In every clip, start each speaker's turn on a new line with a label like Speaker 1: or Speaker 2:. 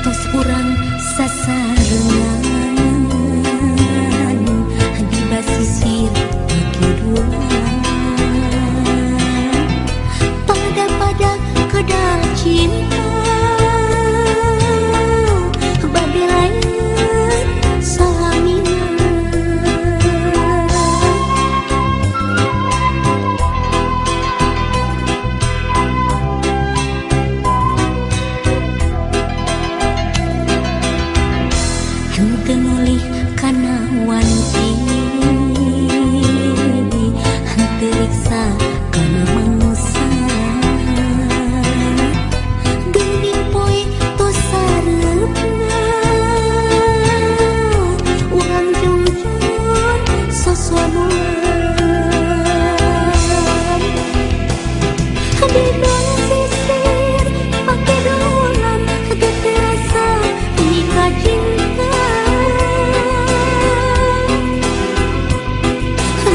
Speaker 1: Tos urang sasarengan di basisir keduaan pada kedal cinta badai salaminan henteu nulih kana wanci henteu riksa kana mangsa geuning poe tos sareupna urang jujur sosonuan di basisir pake dolan henteu rasa nikah cinta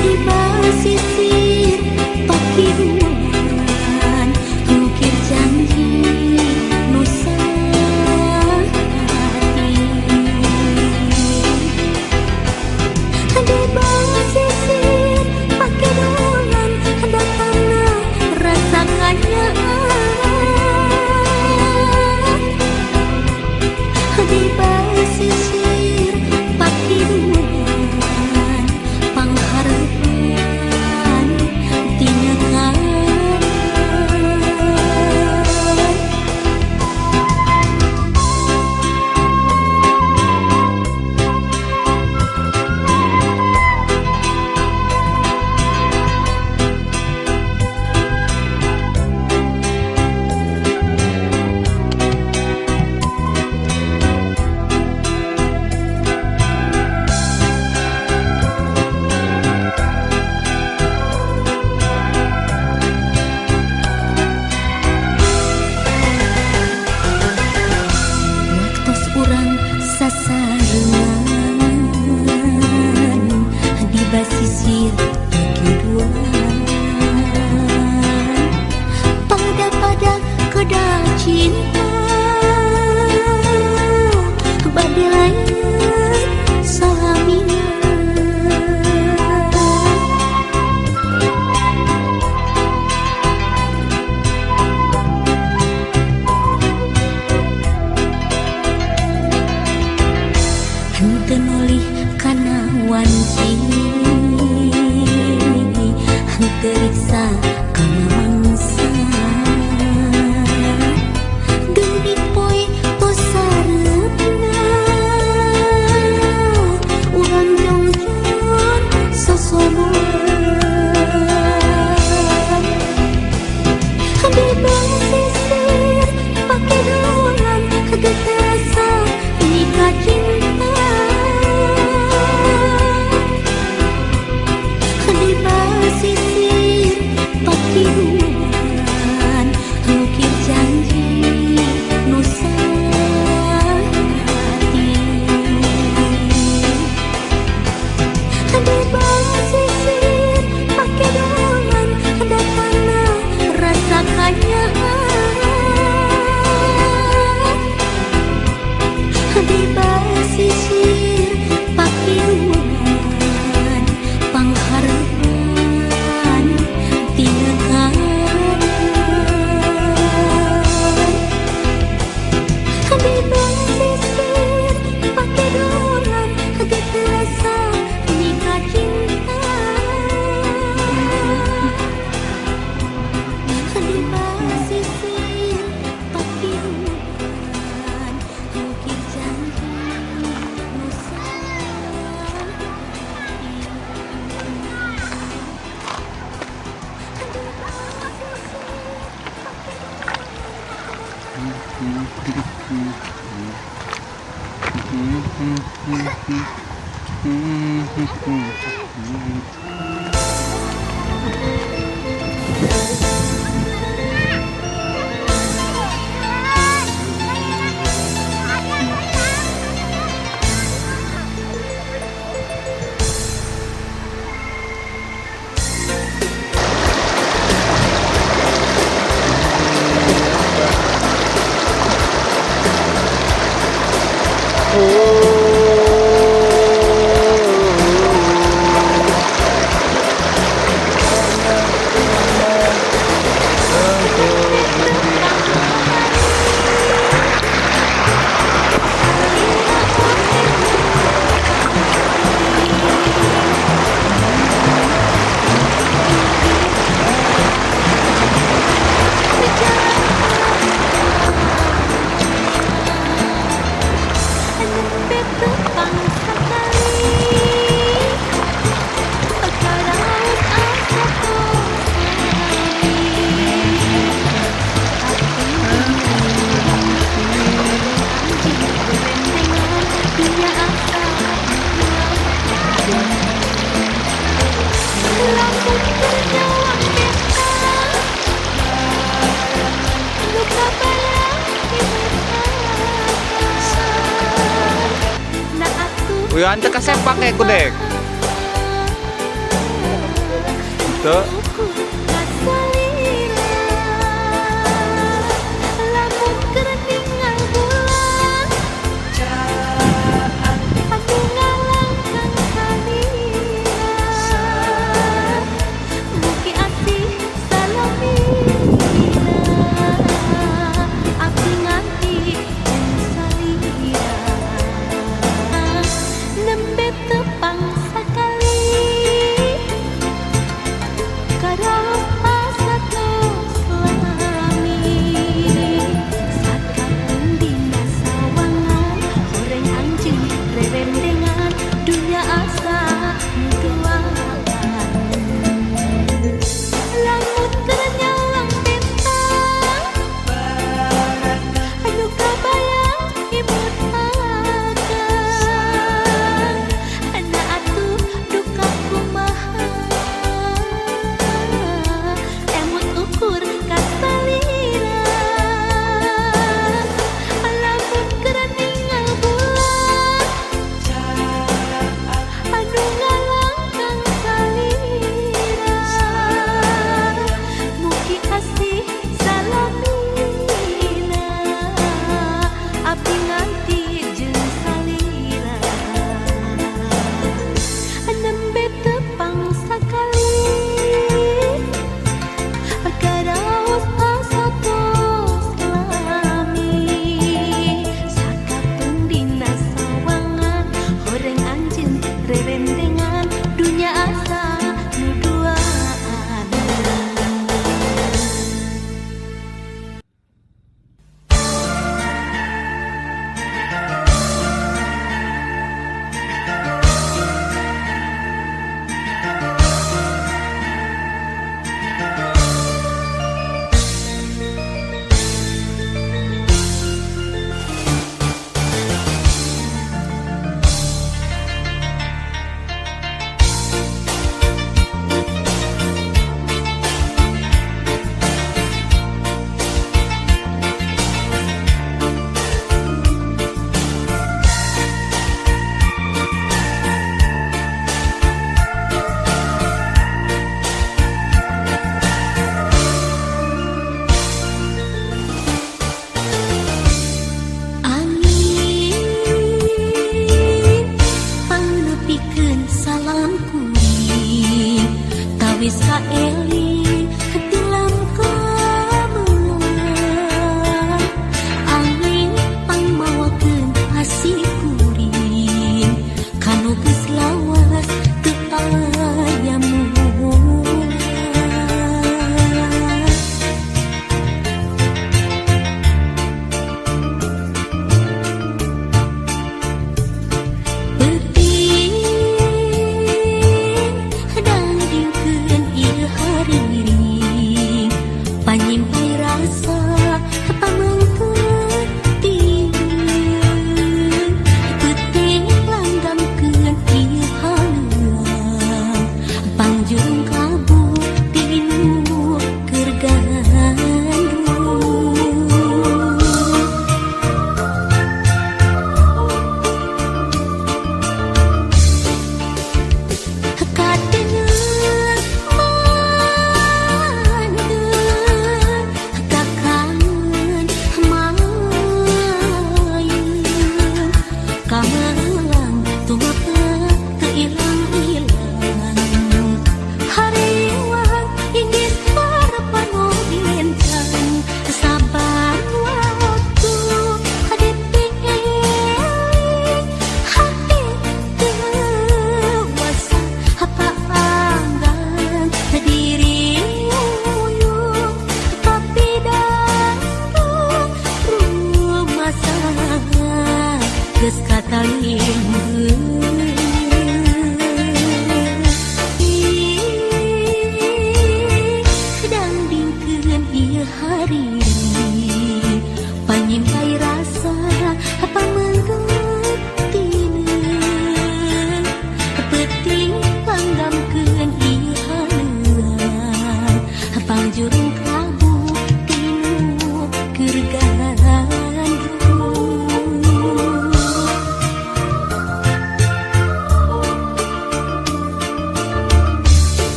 Speaker 1: di basisir pake dolan mungkin janji nusa hati di basisir pake dolan datangna rasa nganyaan di basisir pake dolan panghareupan tina waktos urang sasarengan di basisir keduaan pada kedal cinta badai salaminan henteu nulih kana wanci henteu riksa kana mangsa geuning poe tos sareupna urang jujur sosonuan di basisir pake dolan henteu rasa nikah cinta di basisir pake dolan mungkin janji nusa hati di basisir pake dolan datangna rasa nganyaan di basisir pake dolan panghareupan tina di basisir pake dolan henteu rasa nikah cinta di basisir pake dolan mungkin janji nusa
Speaker 2: Wih, ante kesepak ya kudek. Tuh.
Speaker 1: geus katalimbeun dangdingkeun ieu hariri panyimpai rasa pamenggeutineun peuting panggamkeun ieu haluan pangjurung kalabu tinu keur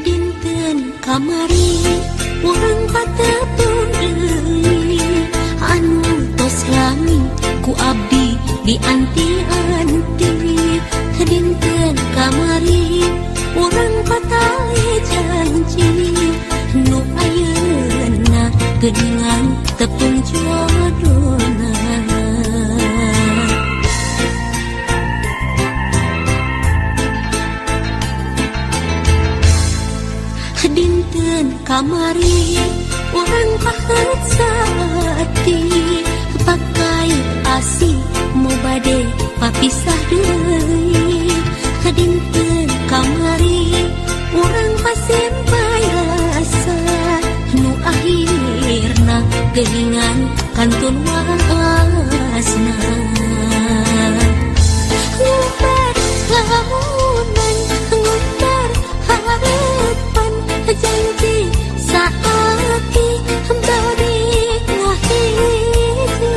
Speaker 1: dinten kamari urang patepung deui anu tos lami ku abdi di anti-anti dinten kamari urang patale janji nu ayeuna geuningan tepung jodona dinten kamari urang pahet saati pakai asih mau bade papisah deui dinten kamari urang pasimpai rasa nu akhirna geuningan kantun wasna ngubar lamunan ngubar harapan janji saati bari ngahiji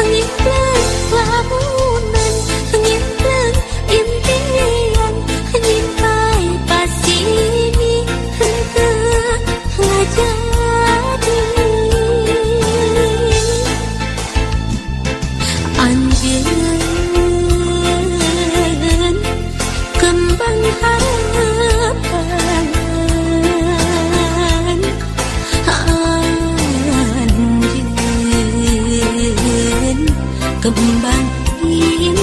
Speaker 1: ngimpleng lamunan ngimpleng impian nyimpai pasini henteu ngajadi anjeun kembang harapan anjeun kembang impian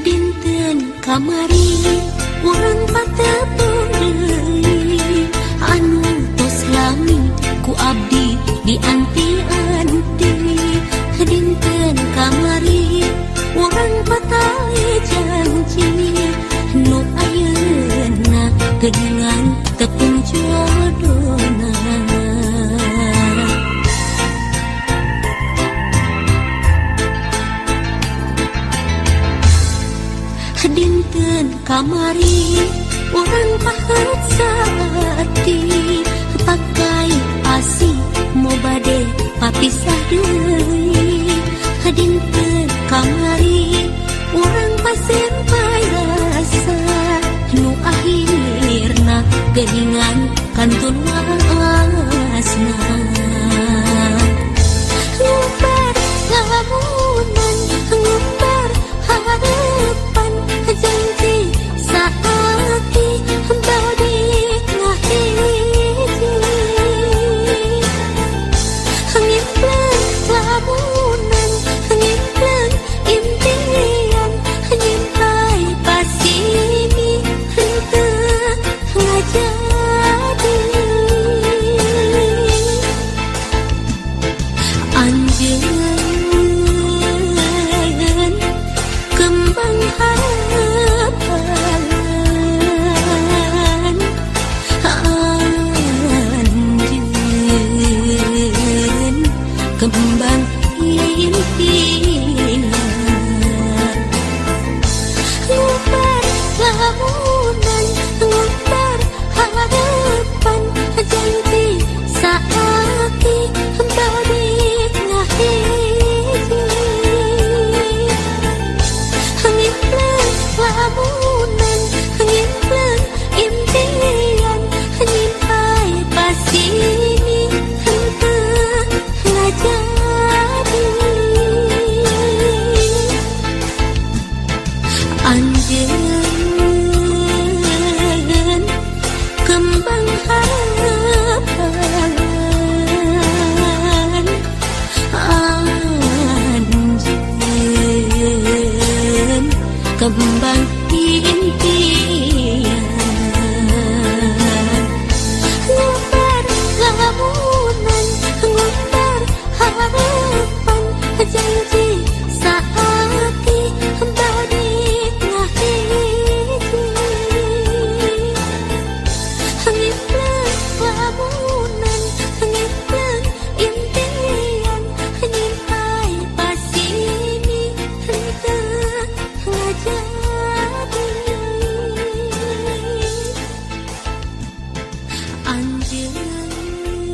Speaker 1: dinten kamari urang patepung deui anu kamari orang pahat saati pakai asih mau bade papisah deui hadinten kamari orang pasempai rasa nu akhirna geuningan kantun wasna ngumbar lamunan ngumbar harapan janji saati bade ngahiji ngimpleng lamunan ngimpleng impian nyimpai pasini henteu ngajadi anjeun kembang harapan anjeun kembang impian ngumbar lamunan ngumbar harapan janji saati bade ngahiji ngimpleng lamunan ngimpleng impian nyimpai pasini henteu ngajadi anjeun kembang harapan anjeun kembang